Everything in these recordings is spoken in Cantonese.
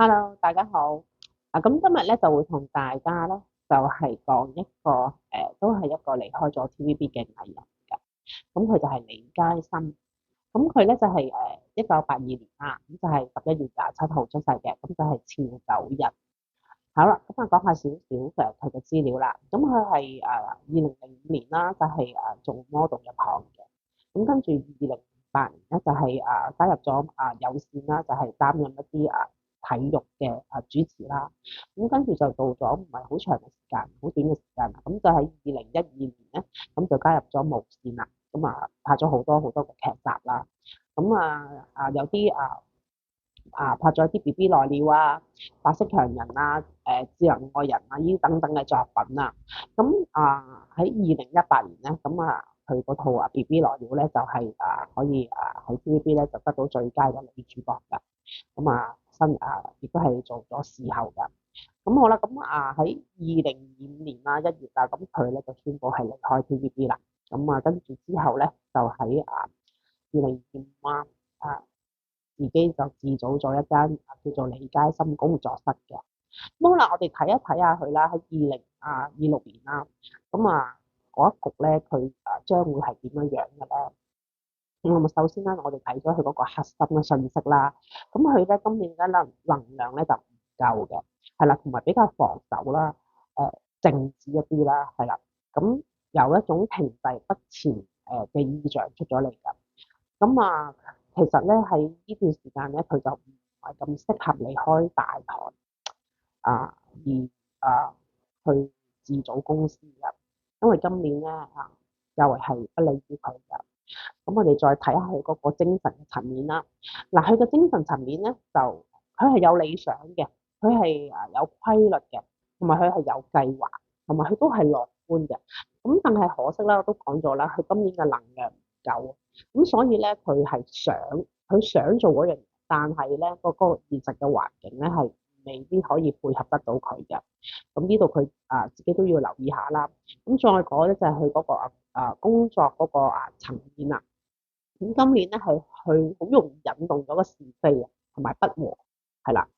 Hello，大家好。咁今日咧就會同大家咧講一個都係一個離開咗 TVB 嘅藝人㗎。咁佢就係李佳芯。咁佢咧就係1982年啦，咁就係11月27號出世嘅，咁就係潮9日。好啦，咁啊講下少少佢嘅資料啦。咁佢係2005年啦，就係做 model 入行嘅。咁跟住2008年咧就係加入咗有線啦，就係擔任一啲體育嘅主持啦。咁跟住就做咗唔係好長嘅時間，好短嘅時間啦。咁就喺2012年咧，咁就加入咗無線啦。咁拍咗好多好多嘅劇集啦。咁有啲拍咗啲 BB 來了啊、白色強人啊、智能愛人啊呢啲等等嘅作品啊。咁喺2018年咧，咁佢嗰套BB 來了咧就係可以喺 TVB 咧就得到最佳嘅女主角㗎。咁亦都係做咗視后㗎。咁好啦，咁喺2025年1月咁佢咧就宣布係離開 TVB 啦。咁跟住之後咧就喺2025自己就自組咗一間叫做李佳芯工作室嘅。咁好啦，我哋睇一睇下佢啦。喺2026年啦，咁嗰一局咧，佢將會係點樣樣嘅咧？首先咧，我哋睇咗佢嗰個核心嘅信息啦。咁佢咧今年嘅能量咧就唔夠嘅，係啦，同埋比較防守啦，靜止一啲啦，係啦。咁有一種停滯不前嘅意象出咗嚟㗎。咁其實咧喺呢段時間咧，佢就唔係咁適合離開大台而去自組公司㗎，因為今年咧較為係不利於佢㗎。咁我哋再睇下佢嗰個精神層面啦。嗱，佢嘅精神層面咧，就佢係有理想嘅，佢係有規律嘅，同埋佢係有計劃，同埋佢都係樂觀嘅。咁但係可惜啦，我都講咗啦，佢今年嘅能量唔夠，咁所以咧佢想做嗰樣嘢，但係咧嗰個現實嘅環境咧係未必可以配合得到佢嘅。咁呢度佢自己都要留意下啦。咁再講咧就係佢嗰個工作嗰個層面啦。咁今年咧佢好容易引動咗個是非同埋不和，係啦。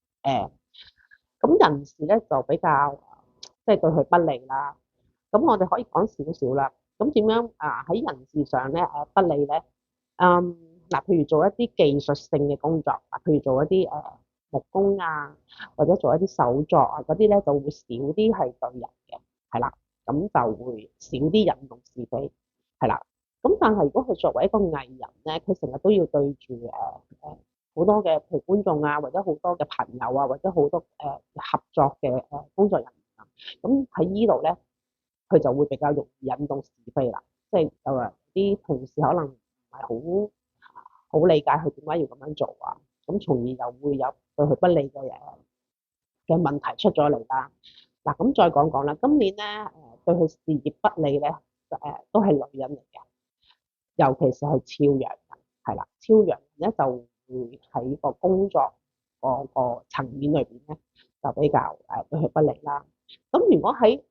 咁人事咧就比較即係對佢不利啦。咁我哋可以講少少啦。咁點樣喺人事上咧不利咧？譬如做一啲技術性嘅工作，譬如做一啲木工或者做一啲手作嗰啲咧就會少啲係對人嘅，係啦。咁就會少啲引動是非，係啦。咁但係如果佢作為一個藝人咧，佢成日都要對住好多嘅譬如觀眾或者好多嘅朋友或者好多合作嘅工作人員啊。咁喺呢度咧，佢就會比較容易引動是非啦。即係就話啲同事可能唔係好理解佢點解要咁樣做咁從而又會有對佢不利嘅問題出咗嚟啦。嗱，咁再講講啦，今年咧對佢事業不利咧都係女人嚟嘅。尤其是係超陽人，係啦，超陽人咧就會喺個工作個層面裏邊咧就比較對佢不利啦。咁如果喺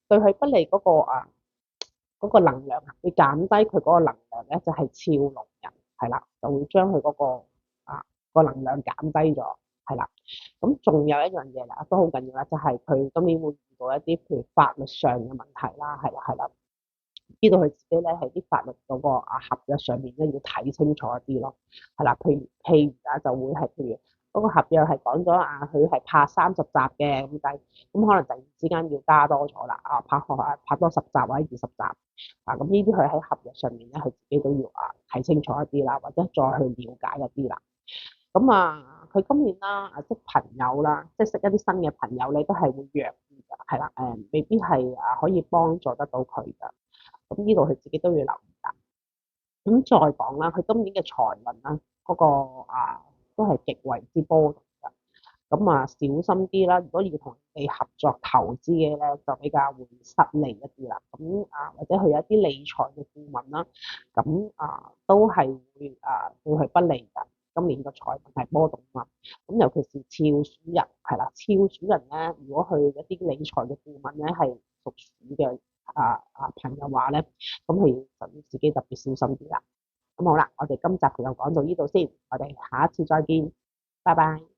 對佢不利嗰個能量會減低佢嗰個能量咧，就係超龍人，係啦，就會將佢嗰個個能量減低咗，係啦。咁仲有一樣嘢啦，都好緊要啦，就係佢今年會遇到一啲譬如法律上嘅問題啦，係啦，係啦。知道佢自己咧喺啲法律嗰個合約上面咧要睇清楚一啲咯，係啦，譬如就會係譬如嗰個合約係講咗佢係拍30集嘅咁計，咁可能突然之間要加多咗啦拍多10集或者20集咁呢啲佢喺合約上面咧佢自己都要睇清楚一啲啦，或者再去了解一啲啦。咁佢今年啦識朋友啦，即係識一啲新嘅朋友咧都係會弱啲㗎，係啦，未必係可以幫助得到佢㗎。咁呢度佢自己都要留意㗎。咁再講啦，佢今年嘅財運啦，嗰個都係極為之波動㗎。咁小心啲啦，如果要同人哋合作投資嘅咧，就比較會失利一啲啦。咁或者佢有一啲理財嘅顧問啦，咁都係會對佢不利㗎。今年個財運係波動嘛。咁尤其是肖鼠人係啦，肖鼠人咧，如果佢一啲理財嘅顧問咧係屬鼠嘅朋友話咧，咁佢就要自己特別小心啲啦。咁好啦，我哋今集就講到呢度先，我哋下一次再見，拜拜。